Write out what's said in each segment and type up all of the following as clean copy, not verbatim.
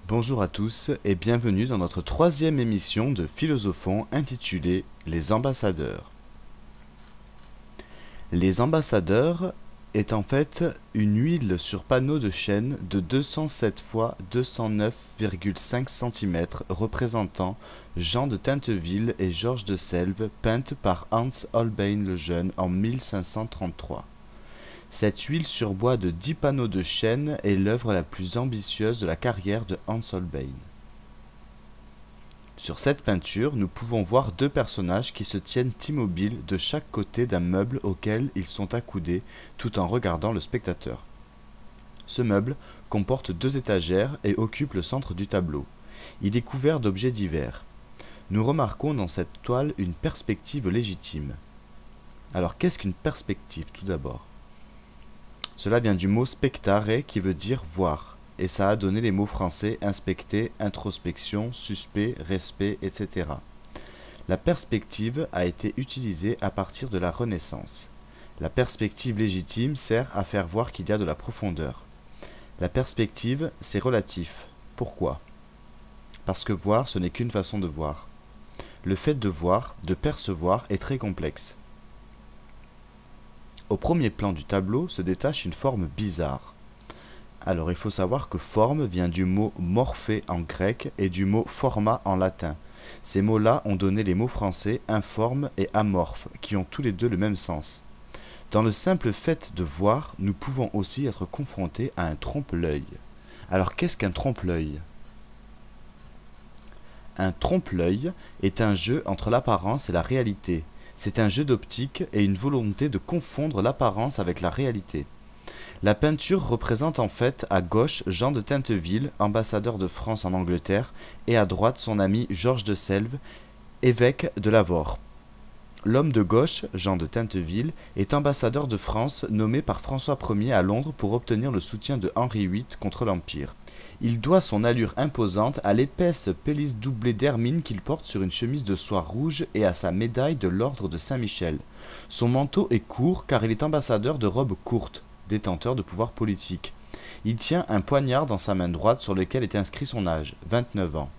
Bonjour à tous et bienvenue dans notre troisième émission de Philosophons intitulée Les ambassadeurs. Les ambassadeurs est en fait une huile sur panneau de chêne de 207 x 209,5 cm représentant Jean de Tinteville et Georges de Selve, peinte par Hans Holbein le Jeune en 1533. Cette huile sur bois de 10 panneaux de chêne est l'œuvre la plus ambitieuse de la carrière de Hans Holbein. Sur cette peinture, nous pouvons voir deux personnages qui se tiennent immobiles de chaque côté d'un meuble auquel ils sont accoudés tout en regardant le spectateur. Ce meuble comporte deux étagères et occupe le centre du tableau. Il est couvert d'objets divers. Nous remarquons dans cette toile une perspective légitime. Alors qu'est-ce qu'une perspective tout d'abord ? Cela vient du mot spectare qui veut dire voir, et ça a donné les mots français inspecter, introspection, suspect, respect, etc. La perspective a été utilisée à partir de la Renaissance. La perspective légitime sert à faire voir qu'il y a de la profondeur. La perspective, c'est relatif. Pourquoi ? Parce que voir, ce n'est qu'une façon de voir. Le fait de voir, de percevoir, est très complexe. Au premier plan du tableau se détache une forme bizarre. Alors il faut savoir que forme vient du mot morphé en grec et du mot forma en latin. Ces mots-là ont donné les mots français informe et amorphe, qui ont tous les deux le même sens. Dans le simple fait de voir, nous pouvons aussi être confrontés à un trompe-l'œil. Alors qu'est-ce qu'un trompe-l'œil ? Un trompe-l'œil est un jeu entre l'apparence et la réalité. C'est un jeu d'optique et une volonté de confondre l'apparence avec la réalité. La peinture représente en fait à gauche Jean de Tinteville, ambassadeur de France en Angleterre, et à droite son ami Georges de Selve, évêque de Lavaur. L'homme de gauche, Jean de Tinteville, est ambassadeur de France nommé par François Ier à Londres pour obtenir le soutien de Henri VIII contre l'Empire. Il doit son allure imposante à l'épaisse pelisse doublée d'hermine qu'il porte sur une chemise de soie rouge et à sa médaille de l'ordre de Saint-Michel. Son manteau est court car il est ambassadeur de robe courte, détenteur de pouvoir politique. Il tient un poignard dans sa main droite sur lequel est inscrit son âge, 29 ans.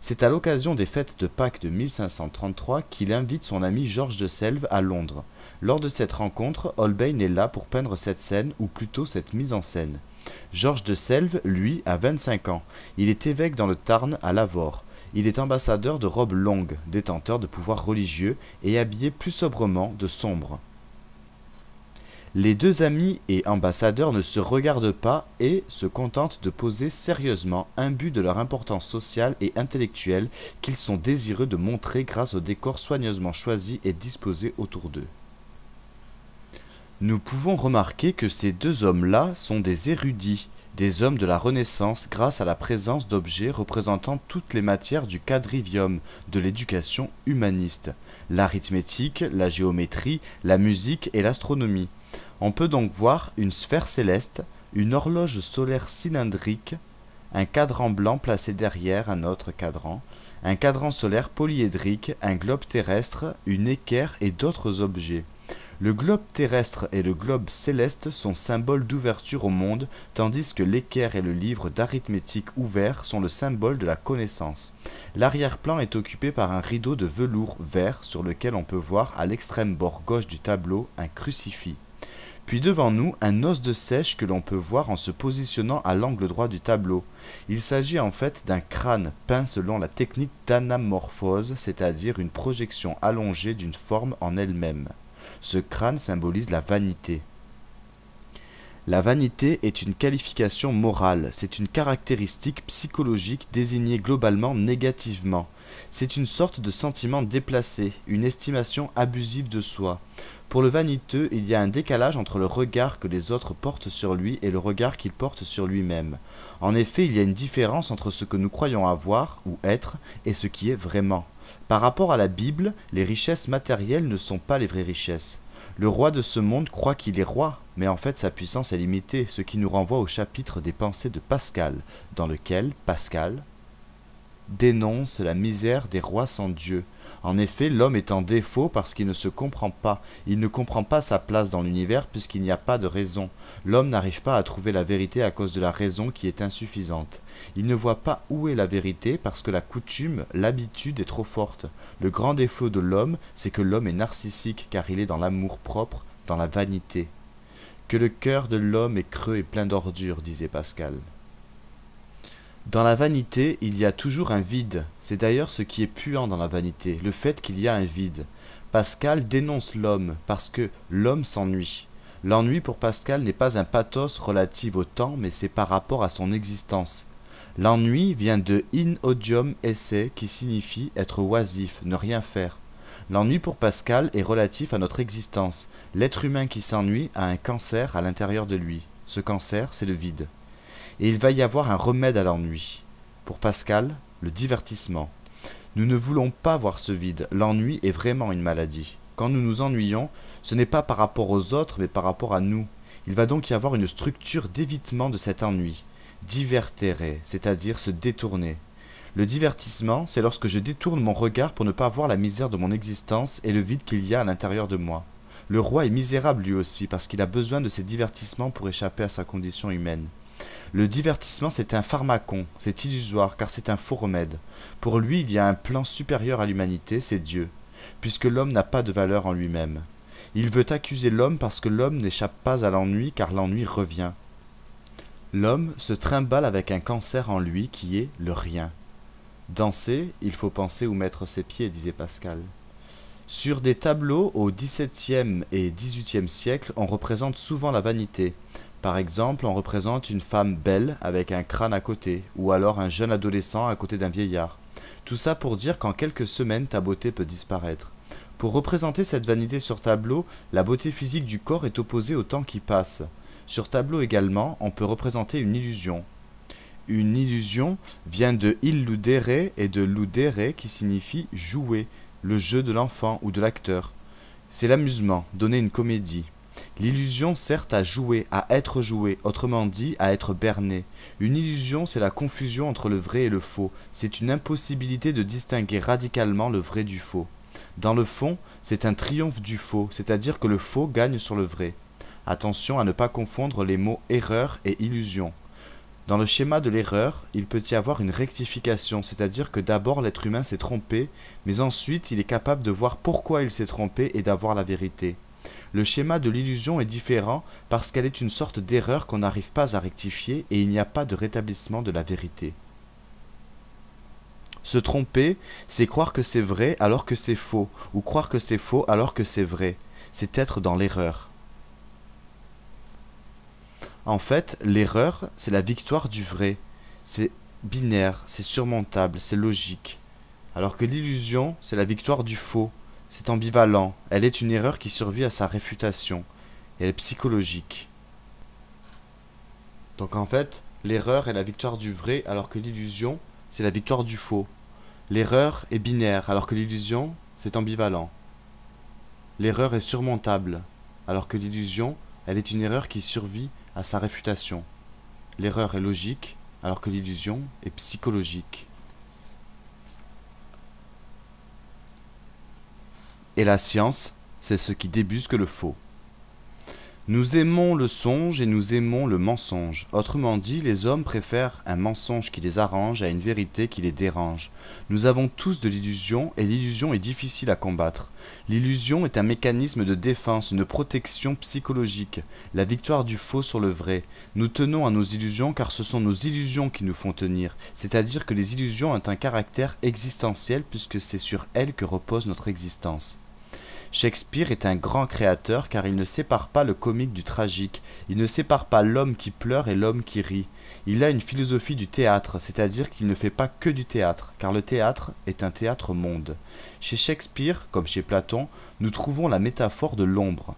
C'est à l'occasion des fêtes de Pâques de 1533 qu'il invite son ami Georges de Selve à Londres. Lors de cette rencontre, Holbein est là pour peindre cette scène, ou plutôt cette mise en scène. Georges de Selve, lui, a 25 ans. Il est évêque dans le Tarn à Lavaur. Il est ambassadeur de robe longue, détenteur de pouvoir religieux, et habillé plus sobrement de sombre. Les deux amis et ambassadeurs ne se regardent pas et se contentent de poser sérieusement, imbus de leur importance sociale et intellectuelle qu'ils sont désireux de montrer grâce au décor soigneusement choisi et disposé autour d'eux. Nous pouvons remarquer que ces deux hommes-là sont des érudits, des hommes de la Renaissance grâce à la présence d'objets représentant toutes les matières du quadrivium de l'éducation humaniste, l'arithmétique, la géométrie, la musique et l'astronomie. On peut donc voir une sphère céleste, une horloge solaire cylindrique, un cadran blanc placé derrière un autre cadran, un cadran solaire polyédrique, un globe terrestre, une équerre et d'autres objets. Le globe terrestre et le globe céleste sont symboles d'ouverture au monde, tandis que l'équerre et le livre d'arithmétique ouvert sont le symbole de la connaissance. L'arrière-plan est occupé par un rideau de velours vert sur lequel on peut voir à l'extrême bord gauche du tableau un crucifix. Puis devant nous, un os de seiche que l'on peut voir en se positionnant à l'angle droit du tableau. Il s'agit en fait d'un crâne peint selon la technique d'anamorphose, c'est-à-dire une projection allongée d'une forme en elle-même. Ce crâne symbolise la vanité. La vanité est une qualification morale, c'est une caractéristique psychologique désignée globalement négativement. C'est une sorte de sentiment déplacé, une estimation abusive de soi. Pour le vaniteux, il y a un décalage entre le regard que les autres portent sur lui et le regard qu'il porte sur lui-même. En effet, il y a une différence entre ce que nous croyons avoir ou être et ce qui est vraiment. Par rapport à la Bible, les richesses matérielles ne sont pas les vraies richesses. Le roi de ce monde croit qu'il est roi, mais en fait sa puissance est limitée, ce qui nous renvoie au chapitre des pensées de Pascal, dans lequel Pascal dénonce la misère des rois sans Dieu. En effet, l'homme est en défaut parce qu'il ne se comprend pas. Il ne comprend pas sa place dans l'univers puisqu'il n'y a pas de raison. L'homme n'arrive pas à trouver la vérité à cause de la raison qui est insuffisante. Il ne voit pas où est la vérité parce que la coutume, l'habitude est trop forte. Le grand défaut de l'homme, c'est que l'homme est narcissique car il est dans l'amour-propre, dans la vanité. Que le cœur de l'homme est creux et plein d'ordures, disait Pascal. Dans la vanité, il y a toujours un vide. C'est d'ailleurs ce qui est puant dans la vanité, le fait qu'il y a un vide. Pascal dénonce l'homme parce que l'homme s'ennuie. L'ennui pour Pascal n'est pas un pathos relatif au temps, mais c'est par rapport à son existence. L'ennui vient de in odium esse qui signifie être oisif, ne rien faire. L'ennui pour Pascal est relatif à notre existence. L'être humain qui s'ennuie a un cancer à l'intérieur de lui. Ce cancer, c'est le vide. Et il va y avoir un remède à l'ennui. Pour Pascal, le divertissement. Nous ne voulons pas voir ce vide. L'ennui est vraiment une maladie. Quand nous nous ennuyons, ce n'est pas par rapport aux autres, mais par rapport à nous. Il va donc y avoir une structure d'évitement de cet ennui. Divertere, c'est-à-dire se détourner. Le divertissement, c'est lorsque je détourne mon regard pour ne pas voir la misère de mon existence et le vide qu'il y a à l'intérieur de moi. Le roi est misérable lui aussi, parce qu'il a besoin de ces divertissements pour échapper à sa condition humaine. Le divertissement, c'est un pharmacon, c'est illusoire, car c'est un faux remède. Pour lui, il y a un plan supérieur à l'humanité, c'est Dieu, puisque l'homme n'a pas de valeur en lui-même. Il veut accuser l'homme parce que l'homme n'échappe pas à l'ennui, car l'ennui revient. L'homme se trimballe avec un cancer en lui qui est le rien. Danser, il faut penser où mettre ses pieds, disait Pascal. Sur des tableaux au XVIIe et XVIIIe siècle, on représente souvent la vanité. Par exemple, on représente une femme belle avec un crâne à côté, ou alors un jeune adolescent à côté d'un vieillard. Tout ça pour dire qu'en quelques semaines, ta beauté peut disparaître. Pour représenter cette vanité sur tableau, la beauté physique du corps est opposée au temps qui passe. Sur tableau également, on peut représenter une illusion. Une illusion vient de illudere et de ludere qui signifie jouer, le jeu de l'enfant ou de l'acteur. C'est l'amusement, donner une comédie. L'illusion sert à jouer, à être joué, autrement dit à être berné. Une illusion, c'est la confusion entre le vrai et le faux. C'est une impossibilité de distinguer radicalement le vrai du faux. Dans le fond, c'est un triomphe du faux, c'est-à-dire que le faux gagne sur le vrai. Attention à ne pas confondre les mots erreur et illusion. Dans le schéma de l'erreur, il peut y avoir une rectification, c'est-à-dire que d'abord l'être humain s'est trompé, mais ensuite il est capable de voir pourquoi il s'est trompé et d'avoir la vérité. Le schéma de l'illusion est différent parce qu'elle est une sorte d'erreur qu'on n'arrive pas à rectifier et il n'y a pas de rétablissement de la vérité. Se tromper, c'est croire que c'est vrai alors que c'est faux, ou croire que c'est faux alors que c'est vrai. C'est être dans l'erreur. En fait, l'erreur, c'est la victoire du vrai. C'est binaire, c'est surmontable, c'est logique. Alors que l'illusion, c'est la victoire du faux. C'est ambivalent, elle est une erreur qui survit à sa réfutation, et elle est psychologique. Donc en fait, l'erreur est la victoire du vrai, alors que l'illusion, c'est la victoire du faux. L'erreur est binaire, alors que l'illusion, c'est ambivalent. L'erreur est surmontable, alors que l'illusion, elle est une erreur qui survit à sa réfutation. L'erreur est logique, alors que l'illusion est psychologique. Et la science, c'est ce qui débusque le faux. Nous aimons le songe et nous aimons le mensonge. Autrement dit, les hommes préfèrent un mensonge qui les arrange à une vérité qui les dérange. Nous avons tous de l'illusion et l'illusion est difficile à combattre. L'illusion est un mécanisme de défense, une protection psychologique, la victoire du faux sur le vrai. Nous tenons à nos illusions car ce sont nos illusions qui nous font tenir, c'est-à-dire que les illusions ont un caractère existentiel puisque c'est sur elles que repose notre existence. Shakespeare est un grand créateur car il ne sépare pas le comique du tragique, il ne sépare pas l'homme qui pleure et l'homme qui rit. Il a une philosophie du théâtre, c'est-à-dire qu'il ne fait pas que du théâtre, car le théâtre est un théâtre-monde. Chez Shakespeare, comme chez Platon, nous trouvons la métaphore de l'ombre.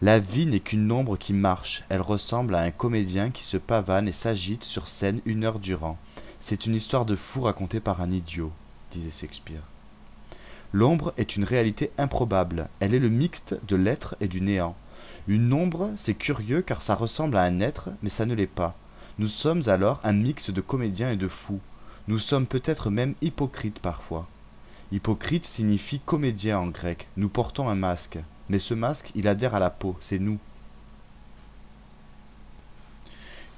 La vie n'est qu'une ombre qui marche, elle ressemble à un comédien qui se pavane et s'agite sur scène 1 heure durant. C'est une histoire de fou racontée par un idiot, disait Shakespeare. L'ombre est une réalité improbable, elle est le mixte de l'être et du néant. Une ombre, c'est curieux car ça ressemble à un être, mais ça ne l'est pas. Nous sommes alors un mix de comédiens et de fous. Nous sommes peut-être même hypocrites parfois. Hypocrite signifie comédien en grec. Nous portons un masque. Mais ce masque, il adhère à la peau, c'est nous.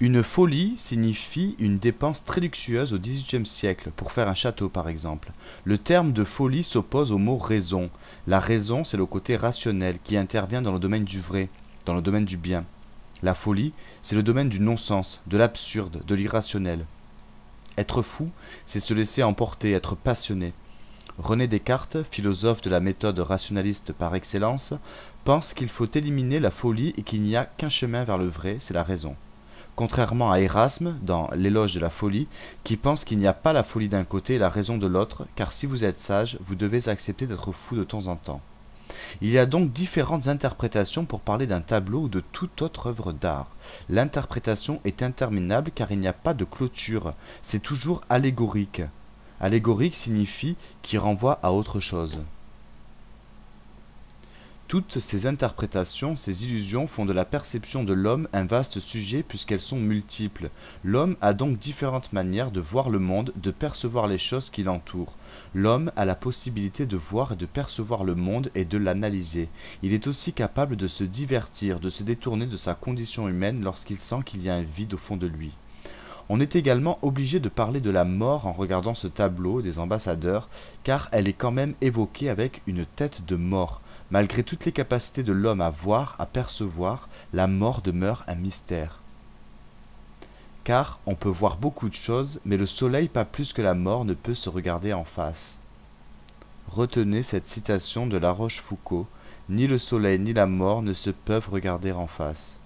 Une folie signifie une dépense très luxueuse au XVIIIe siècle, pour faire un château par exemple. Le terme de folie s'oppose au mot raison. La raison, c'est le côté rationnel qui intervient dans le domaine du vrai, dans le domaine du bien. La folie, c'est le domaine du non-sens, de l'absurde, de l'irrationnel. Être fou, c'est se laisser emporter, être passionné. René Descartes, philosophe de la méthode rationaliste par excellence, pense qu'il faut éliminer la folie et qu'il n'y a qu'un chemin vers le vrai, c'est la raison. Contrairement à Erasme, dans l'Éloge de la folie, qui pense qu'il n'y a pas la folie d'un côté et la raison de l'autre, car si vous êtes sage, vous devez accepter d'être fou de temps en temps. Il y a donc différentes interprétations pour parler d'un tableau ou de toute autre œuvre d'art. L'interprétation est interminable car il n'y a pas de clôture, c'est toujours allégorique. Allégorique signifie qui renvoie à autre chose. Toutes ces interprétations, ces illusions font de la perception de l'homme un vaste sujet puisqu'elles sont multiples. L'homme a donc différentes manières de voir le monde, de percevoir les choses qui l'entourent. L'homme a la possibilité de voir et de percevoir le monde et de l'analyser. Il est aussi capable de se divertir, de se détourner de sa condition humaine lorsqu'il sent qu'il y a un vide au fond de lui. On est également obligé de parler de la mort en regardant ce tableau des ambassadeurs, car elle est quand même évoquée avec une tête de mort. Malgré toutes les capacités de l'homme à voir, à percevoir, la mort demeure un mystère. Car on peut voir beaucoup de choses, mais le soleil pas plus que la mort ne peut se regarder en face. Retenez cette citation de La Rochefoucauld, ni le soleil ni la mort ne se peuvent regarder en face.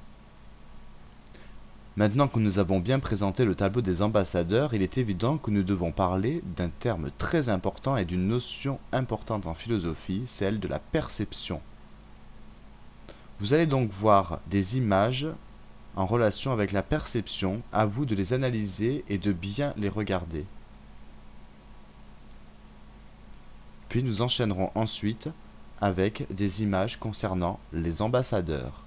Maintenant que nous avons bien présenté le tableau des ambassadeurs, il est évident que nous devons parler d'un terme très important et d'une notion importante en philosophie, celle de la perception. Vous allez donc voir des images en relation avec la perception, à vous de les analyser et de bien les regarder. Puis nous enchaînerons ensuite avec des images concernant les ambassadeurs.